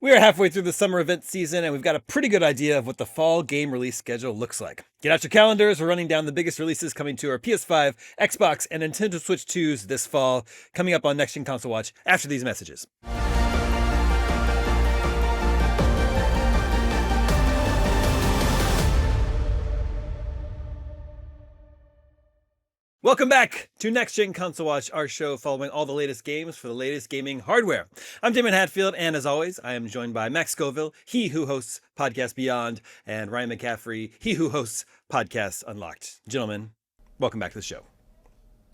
We are halfway through the summer event season, and we've got a pretty good idea of what the fall game release schedule looks like. Get out your calendars. We're running down the biggest releases coming to our PS5, Xbox, and Nintendo Switch 2s this fall, coming up on Next Gen Console Watch after these messages. Welcome back to Next Gen Console Watch, our show following all the latest games for the latest gaming hardware. I'm Damon Hatfield, and as always, I am joined by Max Scoville, he who hosts Podcast Beyond, and Ryan McCaffrey, he who hosts Podcast Unlocked. Gentlemen, welcome back to the show.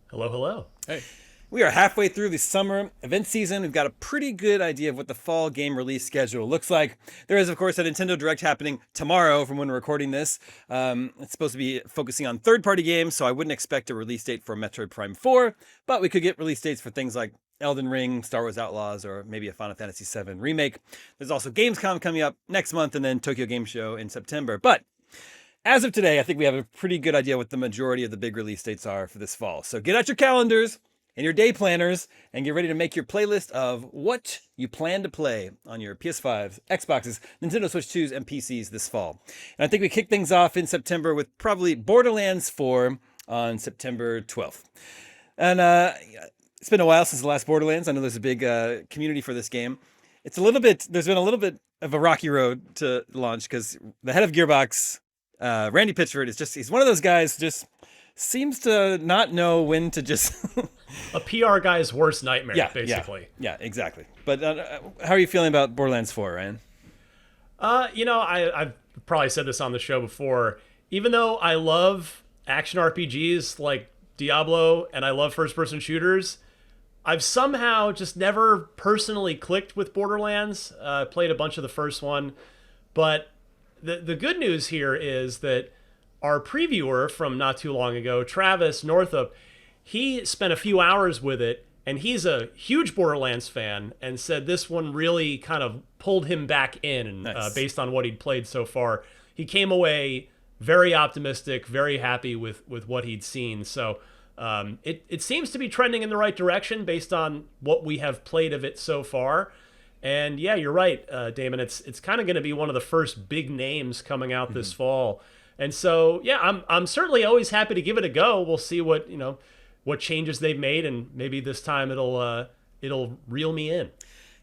Hello, hello. Hey. We are halfway through the summer event season. We've got a pretty good idea of what the fall game release schedule looks like. There is, of course, a Nintendo Direct happening tomorrow from when we're recording this. It's supposed to be focusing on third-party games, so I wouldn't expect a release date for Metroid Prime 4, but we could get release dates for things like Elden Ring, Star Wars Outlaws, or maybe a Final Fantasy VII remake. There's also Gamescom coming up next month, and then Tokyo Game Show in September. But as of today, I think we have a pretty good idea what the majority of the big release dates are for this fall. So get out your calendars and your day planners and get ready to make your playlist of what you plan to play on your PS5s, Xboxes, Nintendo Switch 2s, and PCs this fall. And I think we kick things off in September with probably Borderlands 4 on September 12th. And it's been a while since the last Borderlands. I know there's a big community for this game. There's been a little bit of a rocky road to launch because the head of Gearbox, Randy Pitchford, he's one of those guys just seems to not know when to just a PR guy's worst nightmare, basically. Yeah, exactly. But how are you feeling about Borderlands 4, Ryan? I've probably said this on the show before. Even though I love action RPGs like Diablo and I love first-person shooters, I've somehow just never personally clicked with Borderlands. Played a bunch of the first one. But the good news here is that our previewer from not too long ago, Travis Northup, he spent a few hours with it, and he's a huge Borderlands fan, and said this one really kind of pulled him back in, nice. Based on what he'd played so far. He came away very optimistic, very happy with what he'd seen. So it seems to be trending in the right direction based on what we have played of it so far. And yeah, you're right, Damon. It's kind of going to be one of the first big names coming out this fall. And so, yeah, I'm certainly always happy to give it a go. We'll see what changes they've made, and maybe this time it'll reel me in.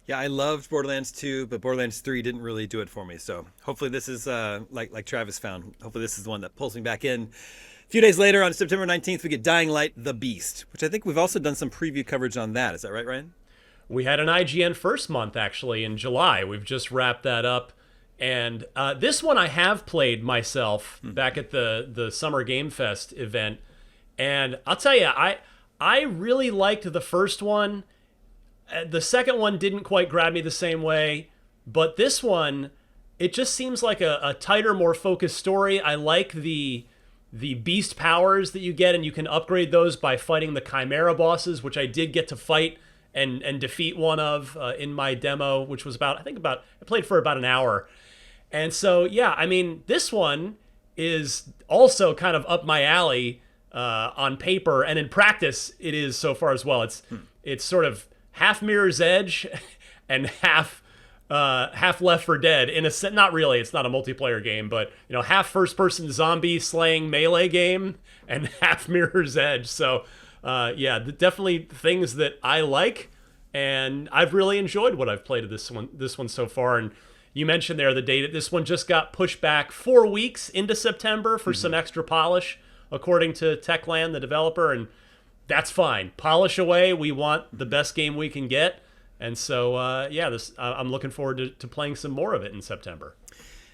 Yeah, I loved Borderlands 2, but Borderlands 3 didn't really do it for me. So hopefully this is like Travis found. Hopefully this is the one that pulls me back in. A few days later, on September 19th, we get Dying Light: The Beast, which I think we've also done some preview coverage on that. Is that right, Ryan? We had an IGN first month actually in July. We've just wrapped that up. And this one I have played myself back at the Summer Game Fest event. And I'll tell you, I really liked the first one. The second one didn't quite grab me the same way. But this one, it just seems like a tighter, more focused story. I like the beast powers that you get, and you can upgrade those by fighting the Chimera bosses, which I did get to fight and defeat one of in my demo, which was I played for about an hour. And so, yeah, I mean, this one is also kind of up my alley on paper, and in practice, it is so far as well. It's sort of half Mirror's Edge and half Left 4 Dead. In a set, not really. It's not a multiplayer game, but half first-person zombie slaying melee game and half Mirror's Edge. So, yeah, definitely things that I like, and I've really enjoyed what I've played of this one so far. And you mentioned there the date. This one just got pushed back 4 weeks into September for some extra polish, according to Techland, the developer, and that's fine. Polish away. We want the best game we can get. And so, I'm looking forward to playing some more of it in September.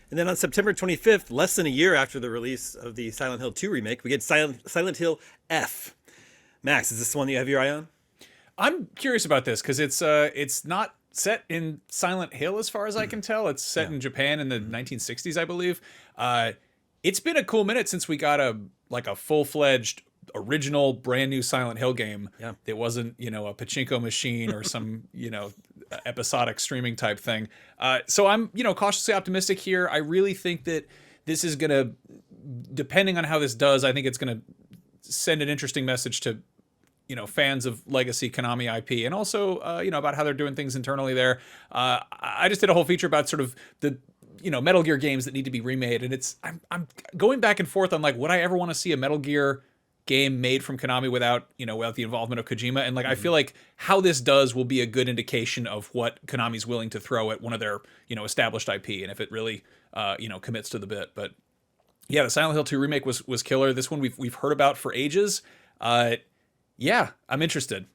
And then on September 25th, less than a year after the release of the Silent Hill 2 remake, we get Silent Hill F. Max, is this the one that you have your eye on? I'm curious about this because it's not set in Silent Hill as far as I can tell. It's set in Japan in the 1960s, I believe. It's been a cool minute since we got a full-fledged original brand new Silent Hill game. Yeah. That wasn't, a pachinko machine or some, episodic streaming type thing. So I'm, cautiously optimistic here. I really think that this is going to, depending on how this does, I think it's going to send an interesting message to fans of legacy Konami IP, and also about how they're doing things internally there. I just did a whole feature about sort of the Metal Gear games that need to be remade, and I'm going back and forth on like, would I ever want to see a Metal Gear game made from Konami without the involvement of Kojima? And like, I feel like how this does will be a good indication of what Konami's willing to throw at one of their established IP, and if it really commits to the bit. But yeah, the Silent Hill 2 remake was killer. This one we've heard about for ages. Yeah, I'm interested.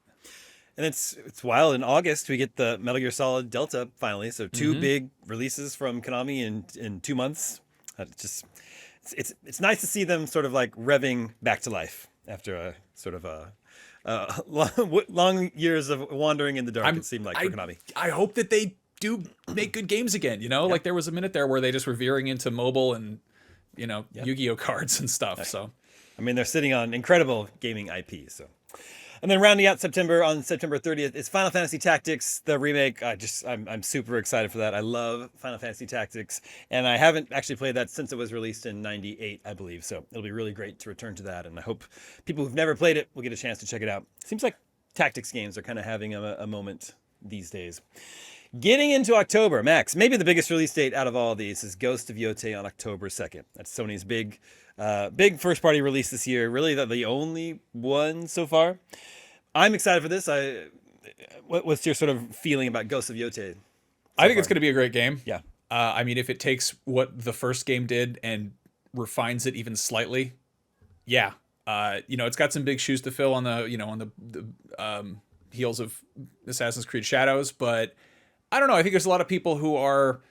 And it's wild. In August, we get the Metal Gear Solid Delta finally. So two big releases from Konami in 2 months. It's nice to see them sort of like revving back to life after a sort of long years of wandering in the dark. It seemed like for Konami. I hope that they do make good games again. Like there was a minute there where they just were veering into mobile and Yu-Gi-Oh cards and stuff. So I mean, they're sitting on incredible gaming IP. So. And then rounding out September, on September 30th, is Final Fantasy Tactics, the remake. I'm super excited for that. I love Final Fantasy Tactics, and I haven't actually played that since it was released in '98, I believe. So it'll be really great to return to that, and I hope people who've never played it will get a chance to check it out. Seems like tactics games are kind of having a moment these days. Getting into October, Max, maybe the biggest release date out of all of these is Ghost of Yōtei on October 2nd. That's Sony's big first-party release this year. Really, the only one so far. I'm excited for this. What's your sort of feeling about Ghost of Yōtei? I think it's going to be a great game. Yeah. I mean, if it takes what the first game did and refines it even slightly, yeah. It's got some big shoes to fill on the heels of Assassin's Creed Shadows, but I don't know. I think there's a lot of people who are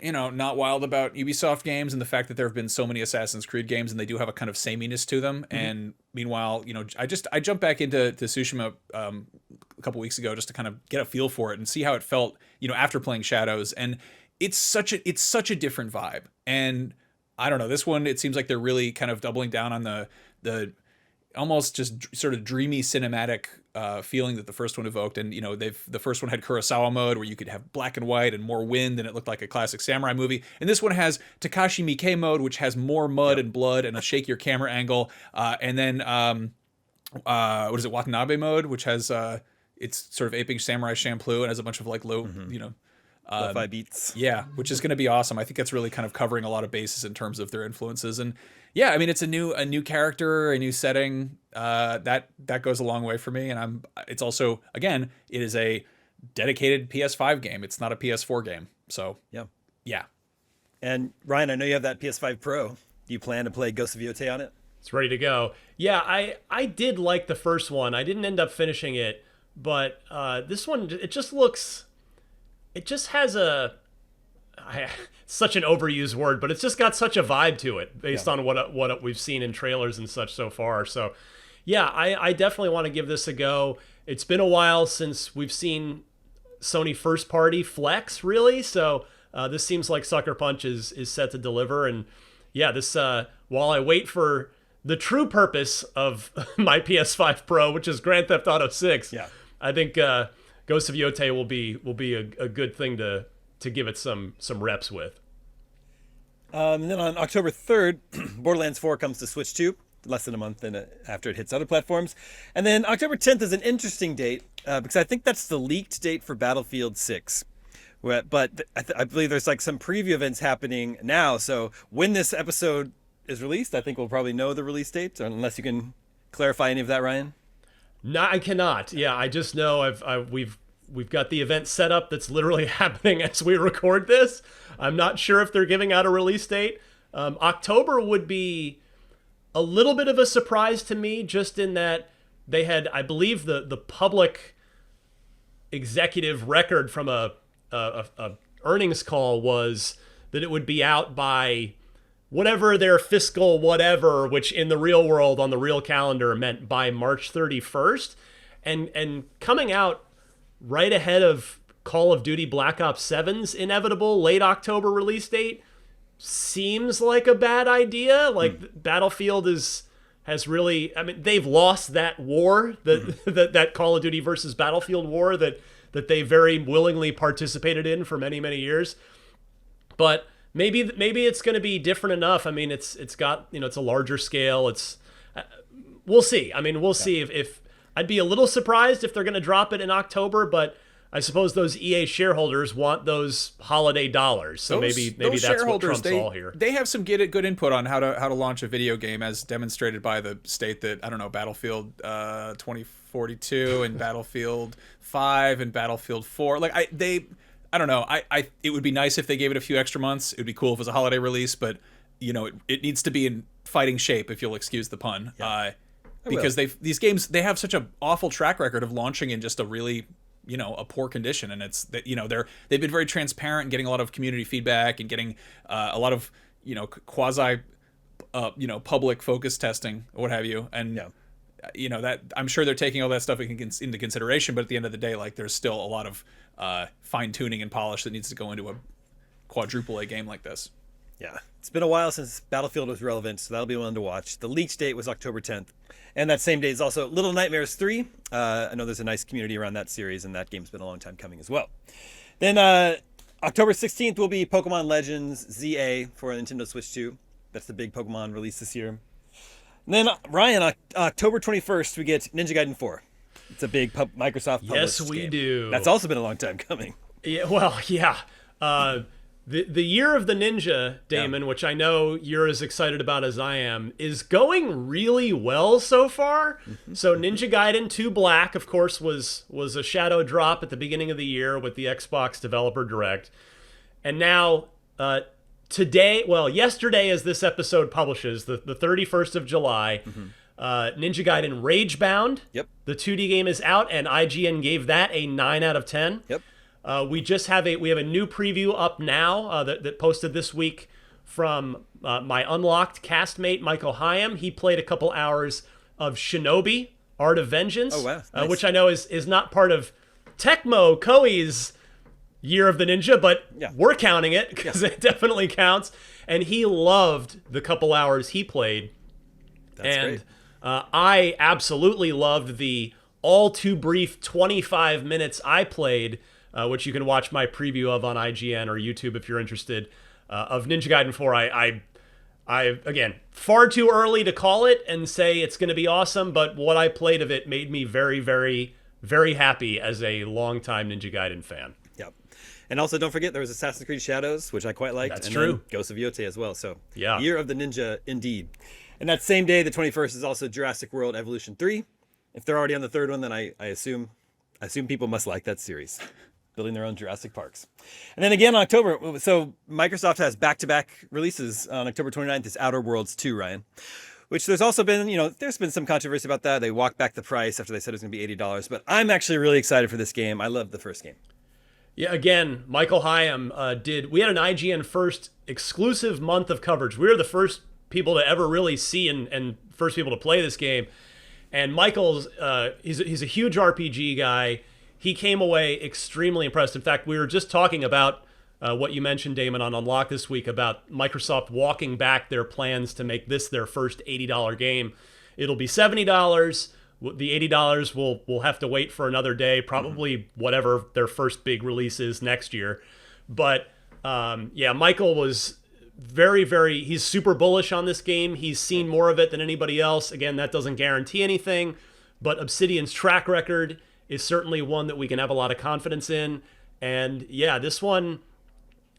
not wild about Ubisoft games and the fact that there have been so many Assassin's Creed games and they do have a kind of sameness to them. Mm-hmm. And meanwhile, I jumped back into Tsushima a couple weeks ago just to kind of get a feel for it and see how it felt, after playing Shadows. And it's such a different vibe. And I don't know, this one, it seems like they're really kind of doubling down on the almost just sort of dreamy cinematic feeling that the first one evoked. And the first one had Kurosawa mode where you could have black and white and more wind and it looked like a classic samurai movie, and this one has Takashi Miike mode, which has more mud and blood and a shakier camera angle, and then what is it, Watanabe mode, which has it's sort of aping Samurai Champloo and has a bunch of like low lo-fi beats. Yeah, which is going to be awesome. I think that's really kind of covering a lot of bases in terms of their influences. And yeah, I mean, it's a new character, a new setting. That goes a long way for me. And it's also, again, it is a dedicated PS5 game. It's not a PS4 game. So yeah. And Ryan, I know you have that PS5 Pro. Do you plan to play Ghost of Yōtei on it? It's ready to go. Yeah, I did like the first one. I didn't end up finishing it, but this one, it just has such an overused word, but it's just got such a vibe to it based on what we've seen in trailers and such so far. So yeah, I definitely want to give this a go. It's been a while since we've seen Sony first party flex, really. So this seems like Sucker Punch is set to deliver. And yeah, this while I wait for the true purpose of my PS5 Pro, which is Grand Theft Auto 6, I think Ghost of Yōtei will be a good thing to give it some reps with. And then on October 3rd, Borderlands 4 comes to Switch 2, less than a month after it hits other platforms. And then October 10th is an interesting date because I think that's the leaked date for Battlefield 6. But I believe there's like some preview events happening now. So when this episode is released, I think we'll probably know the release date, unless you can clarify any of that, Ryan. No, I cannot. Yeah, I just know we've got the event set up that's literally happening as we record this. I'm not sure if they're giving out a release date. October would be a little bit of a surprise to me, just in that they had, I believe, the public executive record from a earnings call was that it would be out by whatever their fiscal whatever, which in the real world on the real calendar meant by March 31st, and coming out right ahead of Call of Duty Black Ops 7's inevitable late October release date seems like a bad idea. Like Battlefield has really, I mean, they've lost that war, that Call of Duty versus Battlefield war that they very willingly participated in for many, many years. But maybe it's going to be different enough. I mean, it's got, it's a larger scale. We'll see. I mean, we'll see if I'd be a little surprised if they're going to drop it in October, but I suppose those EA shareholders want those holiday dollars, so maybe that's what trumps all here. They have some good input on how to launch a video game, as demonstrated by the state that, I don't know, Battlefield 2042 and Battlefield 5 and Battlefield 4. Like I don't know. It would be nice if they gave it a few extra months. It would be cool if it was a holiday release, but it needs to be in fighting shape, if you'll excuse the pun. Yeah. Because these games, they have such an awful track record of launching in just a really a poor condition, and it's that they've been very transparent and getting a lot of community feedback and getting a lot of quasi public focus testing or what have you, and that I'm sure they're taking all that stuff into consideration, but at the end of the day, like, there's still a lot of fine tuning and polish that needs to go into a quadruple A game like this. Yeah, it's been a while since Battlefield was relevant, so that'll be one to watch. The leak date was October 10th. And that same day is also Little Nightmares 3. I know there's a nice community around that series, and that game's been a long time coming as well. Then October 16th will be Pokemon Legends ZA for Nintendo Switch 2. That's the big Pokemon release this year. And then, Ryan, October 21st, we get Ninja Gaiden 4. It's a big Microsoft published Yes, we game. do. That's also been a long time coming. Yeah, well, yeah. The year of the ninja, Damon, which I know you're as excited about as I am, is going really well so far. So Ninja Gaiden 2 Black, of course, was a shadow drop at the beginning of the year with the Xbox Developer Direct. And now, yesterday as this episode publishes, the 31st of July, Ninja Gaiden Ragebound, the 2D game is out, and IGN gave that a 9 out of 10. We have a new preview up now that posted this week from my Unlocked castmate Michael Hyam. He played a couple hours of Shinobi: Art of Vengeance, Nice. which I know is not part of Tecmo Koei's Year of the Ninja, but we're counting it because it definitely counts. And he loved the couple hours he played. That's great. I absolutely loved the all too brief 25 minutes I played, which you can watch my preview of on IGN or YouTube if you're interested, of Ninja Gaiden 4. I again, far too early to call it and say it's going to be awesome, but what I played of it made me very, very, very happy as a longtime Ninja Gaiden fan. Yep. And also, don't forget, there was Assassin's Creed Shadows, which I quite liked. That's and true. Then Ghost of Yōtei as well. So, yeah. Year of the Ninja, indeed. And that same day, the 21st, is also Jurassic World Evolution 3. If they're already on the third one, then I assume people must like that series. Building their own Jurassic Parks. And then again, October, so Microsoft has back-to-back releases. On October 29th is Outer Worlds 2, Ryan. Which there's also been, there's been some controversy about that. They walked back the price after they said it was going to be $80. But I'm actually really excited for this game. I love the first game. Yeah, again, Michael Hyam we had an IGN first exclusive month of coverage. We were the first people to ever really see and first people to play this game. And Michael's, he's a huge RPG guy. He came away extremely impressed. In fact, we were just talking about what you mentioned, Damon, on Unlock this week about Microsoft walking back their plans to make this their first $80 game. It'll be $70. The $80 will have to wait for another day, probably whatever their first big release is next year. But Michael was very, very, he's super bullish on this game. He's seen more of it than anybody else. Again, that doesn't guarantee anything, but Obsidian's track record is certainly one that we can have a lot of confidence in. And yeah, this one,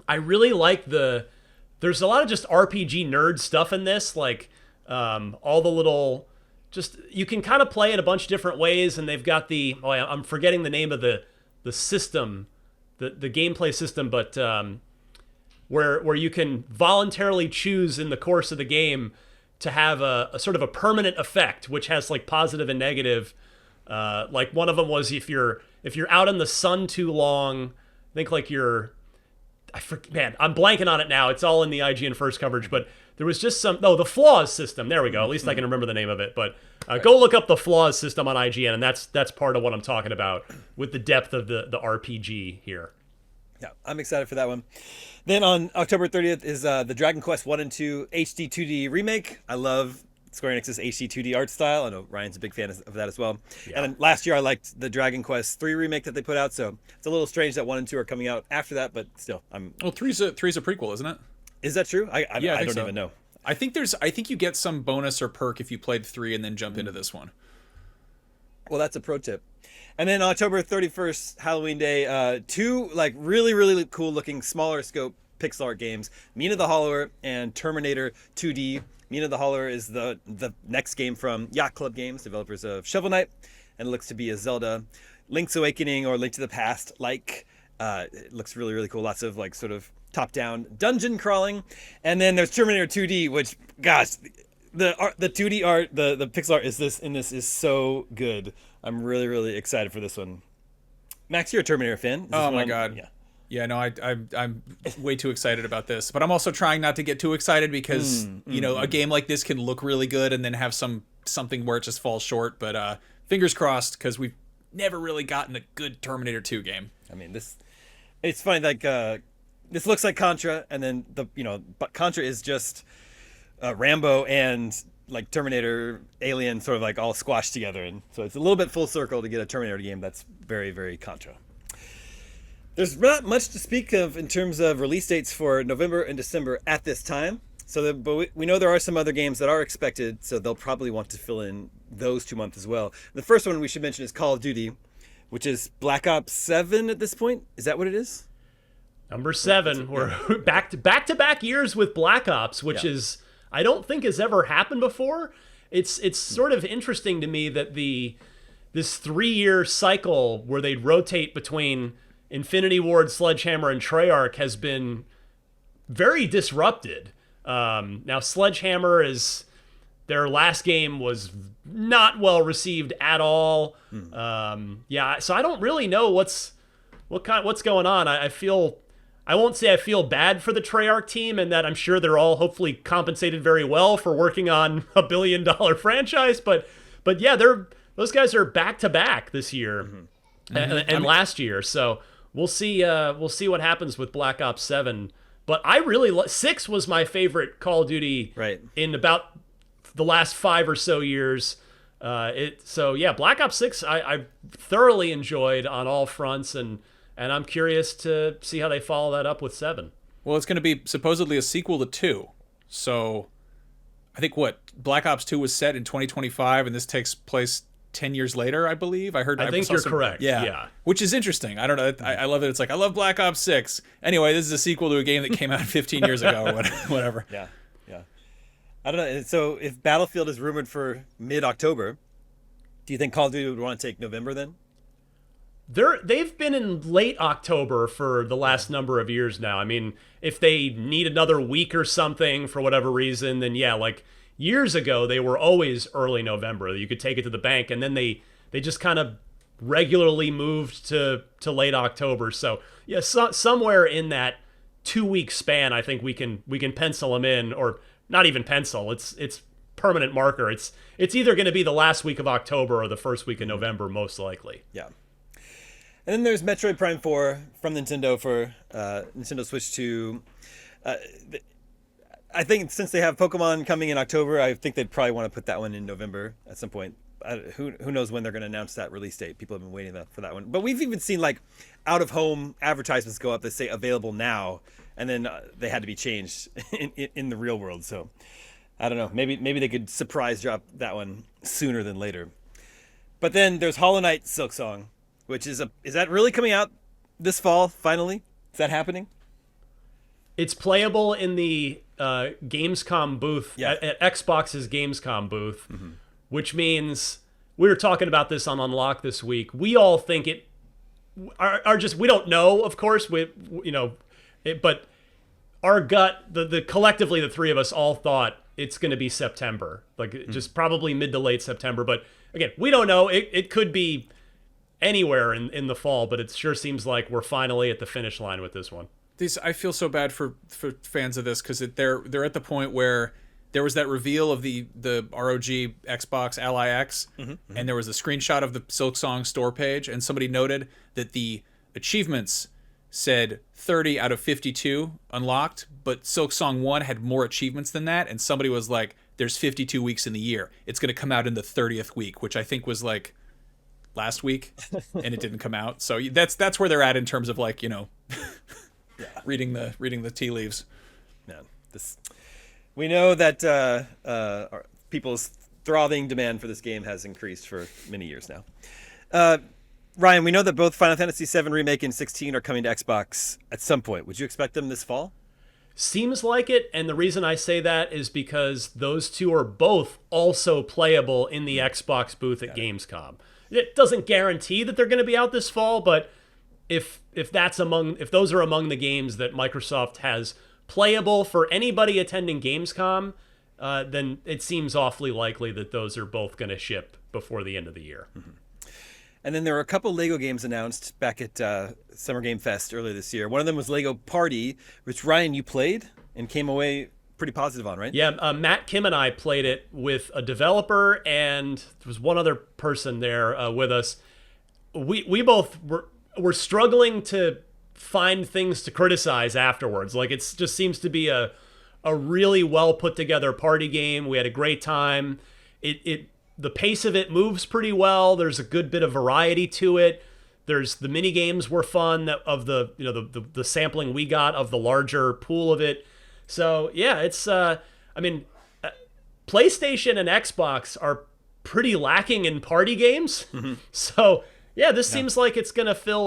I really like there's a lot of just RPG nerd stuff in this, like all the little, just, you can kind of play it a bunch of different ways, and they've got I'm forgetting the name of the system, the gameplay system, but where you can voluntarily choose in the course of the game to have a sort of a permanent effect, which has like positive and negative. Like one of them was if you're out in the sun too long, I think like I'm blanking on it now. It's all in the IGN first coverage, but there was just the flaws system. There we go. At least I can remember the name of it. But go look up the flaws system on IGN, and that's part of what I'm talking about with the depth of the RPG here. Yeah, I'm excited for that one. Then on October 30th is the Dragon Quest 1 and 2 HD 2D remake. I love Square Enix's HD 2D art style. I know Ryan's a big fan of that as well. Yeah. And then last year I liked the Dragon Quest 3 remake that they put out, so it's a little strange that 1 and 2 are coming out after that, but still, three's a prequel, isn't it? Is that true? I don't even know. I think you get some bonus or perk if you played 3 and then jump into this one. Well, that's a pro tip. And then October 31st, Halloween Day, two like really, really cool looking smaller scope pixel art games, Mina the Hollower and Terminator 2D. Mina the Hollower is the next game from Yacht Club Games, developers of Shovel Knight, and it looks to be a Zelda Link's Awakening or Link to the Past like. It looks really, really cool. Lots of like sort of top-down dungeon crawling. And then there's Terminator 2D, which, gosh, the 2D art, the pixel art is so good. I'm really, really excited for this one. Max, you're a Terminator fan. Oh my God. Yeah, no, I'm way too excited about this, but I'm also trying not to get too excited because a game like this can look really good and then have something where it just falls short. But fingers crossed, because we've never really gotten a good Terminator 2 game. I mean, it's funny, like this looks like Contra, and then but Contra is just Rambo and like Terminator, Alien, sort of like all squashed together, and so it's a little bit full circle to get a Terminator game that's very, very Contra. There's not much to speak of in terms of release dates for November and December at this time. But we know there are some other games that are expected, so they'll probably want to fill in those 2 months as well. The first one we should mention is Call of Duty, which is Black Ops 7 at this point. Is that what it is? Number 7. We're back to back years with Black Ops, which is, I don't think has ever happened before. It's sort of interesting to me that this 3-year cycle where they'd rotate between Infinity Ward, Sledgehammer, and Treyarch has been very disrupted. Now, Sledgehammer their last game was not well received at all. So I don't really know what's going on. I won't say I feel bad for the Treyarch team, and that I'm sure they're all hopefully compensated very well for working on a $1 billion franchise. But yeah, those guys are back to back this year and last year. So we'll see what happens with Black Ops 7. But I really 6 was my favorite Call of Duty in about the last 5 or so years. Black Ops 6 I thoroughly enjoyed on all fronts, and I'm curious to see how they follow that up with 7. Well, it's going to be supposedly a sequel to 2. So I think Black Ops 2 was set in 2025, and this takes place 10 years later, I believe. I think you're correct. Yeah. Which is interesting. I don't know. I love it. It's like, I love Black Ops 6. Anyway, this is a sequel to a game that came out 15 years ago or whatever. Yeah. I don't know. So if Battlefield is rumored for mid-October, do you think Call of Duty would want to take November then? They've been in late October for the last number of years now. I mean, if they need another week or something for whatever reason, then yeah, like years ago, they were always early November. You could take it to the bank, and then they just kind of regularly moved to late October. So yeah, somewhere in that 2-week span, I think we can pencil them in, or not even pencil. It's permanent marker. It's either going to be the last week of October or the first week of November, most likely. Yeah. And then there's Metroid Prime 4 from Nintendo for Nintendo Switch 2. I think since they have Pokemon coming in October, I think they'd probably want to put that one in November at some point. Who knows when they're going to announce that release date? People have been waiting for that one. But we've even seen like out-of-home advertisements go up that say available now, and then they had to be changed in the real world. So I don't know. Maybe they could surprise drop that one sooner than later. But then there's Hollow Knight Silksong, which is that really coming out this fall finally? Is that happening? It's playable in the Gamescom booth, at Xbox's Gamescom booth, which means we were talking about this on Unlock this week. We all think it are just, we don't know, of course, but our gut, the collectively the three of us all thought it's going to be September, like just probably mid to late September. But again, we don't know. It could be anywhere in the fall, but it sure seems like we're finally at the finish line with this one. I feel so bad for fans of this, because they're at the point where there was that reveal of the ROG Xbox Ally X, and there was a screenshot of the Silksong store page, and somebody noted that the achievements said 30 out of 52 unlocked, but Silksong 1 had more achievements than that, and somebody was like, there's 52 weeks in the year. It's going to come out in the 30th week, which I think was like last week, and it didn't come out. So that's where they're at in terms of like, reading the tea leaves. Yeah, we know that people's throbbing demand for this game has increased for many years now. Ryan, we know that both Final Fantasy VII Remake and 16 are coming to Xbox at some point. Would you expect them this fall? Seems like it, and the reason I say that is because those two are both also playable in the Xbox booth at Gamescom. It doesn't guarantee that they're going to be out this fall, but if those are among the games that Microsoft has playable for anybody attending Gamescom, then it seems awfully likely that those are both going to ship before the end of the year. Mm-hmm. And then there were a couple Lego games announced back at Summer Game Fest earlier this year. One of them was Lego Party, which, Ryan, you played and came away pretty positive on, right? Yeah, Matt Kim and I played it with a developer, and there was one other person there with us. We both were struggling to find things to criticize afterwards. Like, it just seems to be a really well put together party game. We had a great time. The pace of it moves pretty well. There's a good bit of variety to it. There's the mini games were fun of the sampling we got of the larger pool of it. So yeah, it's PlayStation and Xbox are pretty lacking in party games. Mm-hmm. So yeah, this seems like it's gonna fill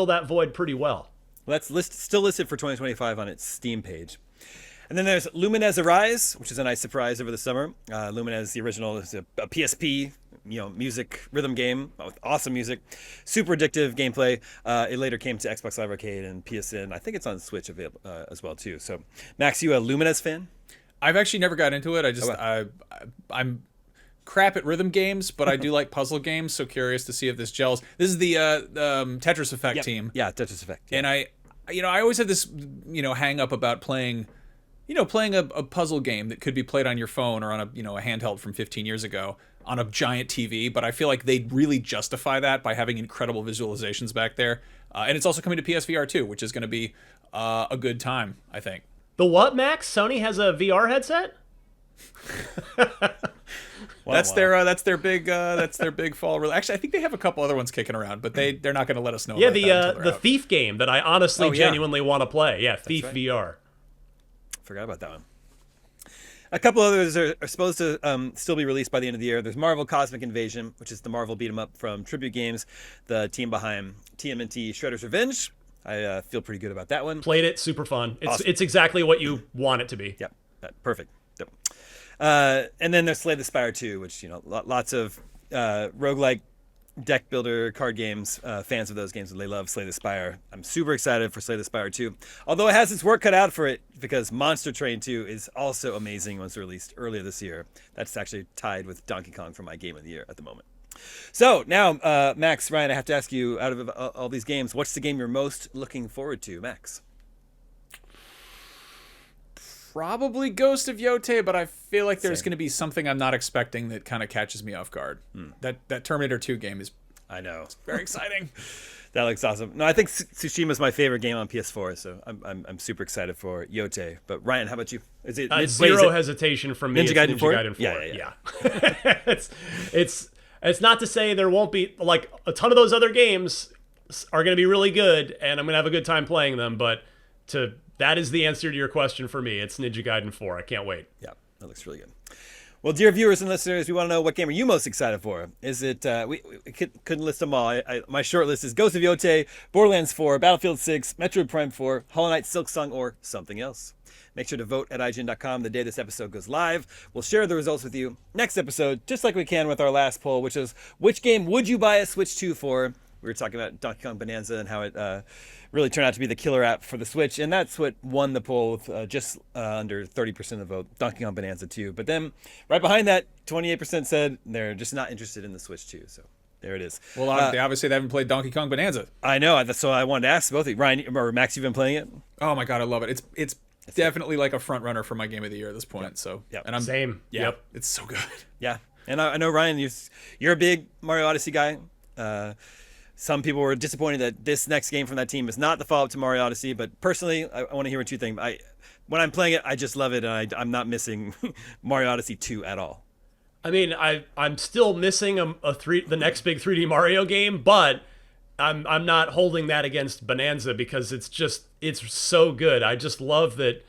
that void pretty well. Well, that's still listed for 2025 on its Steam page. And then there's Lumines Arise, which is a nice surprise over the summer. Lumines, the original, is a PSP, music rhythm game with awesome music, super addictive gameplay. It later came to Xbox Live Arcade and PSN. I think it's on Switch available as well too. So, Max, you a Lumines fan? I've actually never got into it. I'm crap at rhythm games, but I do like puzzle games. So curious to see if this gels. This is the Tetris Effect team. Yeah, Tetris Effect. Yeah. And I always have this hang up about playing a puzzle game that could be played on your phone or on a handheld from 15 years ago on a giant TV, but I feel like they really justify that by having incredible visualizations back there. And it's also coming to PSVR 2, which is going to be a good time, I think. The what, Max? Sony has a VR headset? That's their big fall. Actually, I think they have a couple other ones kicking around, but they're not going to let us know. Yeah, about the Thief game that I honestly genuinely want to play. Yeah, Thief right. VR. Forgot about that one. A couple others are supposed to still be released by the end of the year. There's Marvel Cosmic Invasion, which is the Marvel beat 'em up from Tribute Games, the team behind TMNT Shredder's Revenge. I feel pretty good about that one. Played it, super fun. Awesome. It's exactly what you want it to be. Yep, perfect. Yep. And then there's Slay the Spire 2, which lots of roguelike deck builder card games, fans of those games, they love Slay the Spire. I'm super excited for Slay the Spire 2, although it has its work cut out for it because Monster Train 2 is also amazing. Was released earlier this year. That's actually tied with Donkey Kong for my game of the year at the moment. So now, Max, Ryan, I have to ask you, out of all these games, what's the game you're most looking forward to, Max? Probably Ghost of Yōtei, but I feel like there's going to be something I'm not expecting that kind of catches me off guard. That Terminator 2 game is, I know, it's very exciting. That looks awesome. No, I think Tsushima is my favorite game on PS4, so I'm super excited for Yōtei. But Ryan, how about you? Is it zero hesitation from me? Ninja Gaiden 4? Yeah. It's not to say there won't be, like, a ton of those other games are going to be really good, and I'm going to have a good time playing them, but that is the answer to your question for me. It's Ninja Gaiden 4. I can't wait. Yeah, that looks really good. Well, dear viewers and listeners, we want to know, what game are you most excited for? Is it, we couldn't list them all. My short list is Ghost of Yōtei, Borderlands 4, Battlefield 6, Metroid Prime 4, Hollow Knight, Silksong, or something else. Make sure to vote at IGN.com the day this episode goes live. We'll share the results with you next episode, just like we can with our last poll, which is, which game would you buy a Switch 2 for? We were talking about Donkey Kong Bonanza and how it really turned out to be the killer app for the Switch, and that's what won the poll with just under 30% of the vote, Donkey Kong Bonanza 2. But then right behind that, 28% said they're just not interested in the Switch 2. So there it is. Well, obviously they haven't played Donkey Kong Bonanza. I know, so I wanted to ask both of you. Ryan or Max, you've been playing it? Oh my God, I love it. It's definitely like a front runner for my game of the year at this point. Yep. So yep. And I'm same. Yeah, yep. It's so good. Yeah, and I know, Ryan, you're a big Mario Odyssey guy. Some people were disappointed that this next game from that team is not the follow-up to Mario Odyssey, but personally, I want to hear what you think. When I'm playing it, I just love it, and I'm not missing Mario Odyssey 2 at all. I mean, I'm still missing the next big 3D Mario game, but I'm not holding that against Bonanza because it's so good. I just love that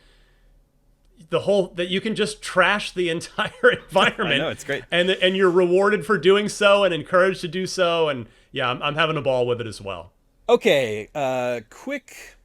that you can just trash the entire environment. I know, it's great. And you're rewarded for doing so and encouraged to do so. And yeah, I'm having a ball with it as well. Okay, quick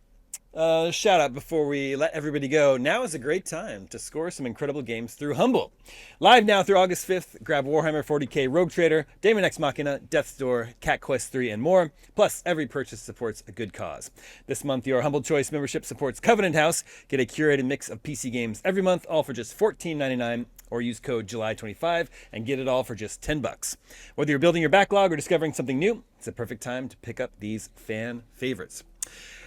shout out before we let everybody go. Now is a great time to score some incredible games through Humble. Live now through August 5th. Grab Warhammer 40k Rogue Trader, Daemon X Machina, Death's Door, Cat Quest 3, and more. Plus, every purchase supports a good cause. This month, your Humble Choice membership supports Covenant House. Get a curated mix of PC games every month, all for just $14.99. Or use code July25 and get it all for just $10. Whether you're building your backlog or discovering something new, it's a perfect time to pick up these fan favorites.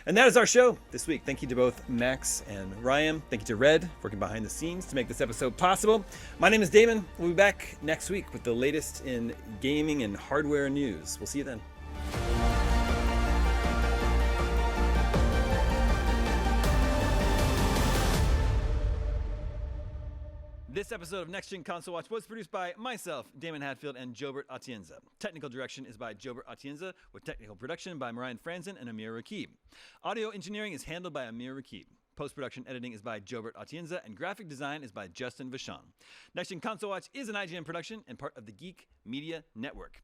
And that is our show this week. Thank you to both Max and Ryan. Thank you to Red, working behind the scenes to make this episode possible. My name is Damon. We'll be back next week with the latest in gaming and hardware news. We'll see you then. This episode of Next Gen Console Watch was produced by myself, Damon Hatfield, and Jobert Atienza. Technical direction is by Jobert Atienza, with technical production by Marian Franzen and Amir Rakib. Audio engineering is handled by Amir Rakib. Post-production editing is by Jobert Atienza, and graphic design is by Justin Vachon. Next Gen Console Watch is an IGN production and part of the Geek Media Network.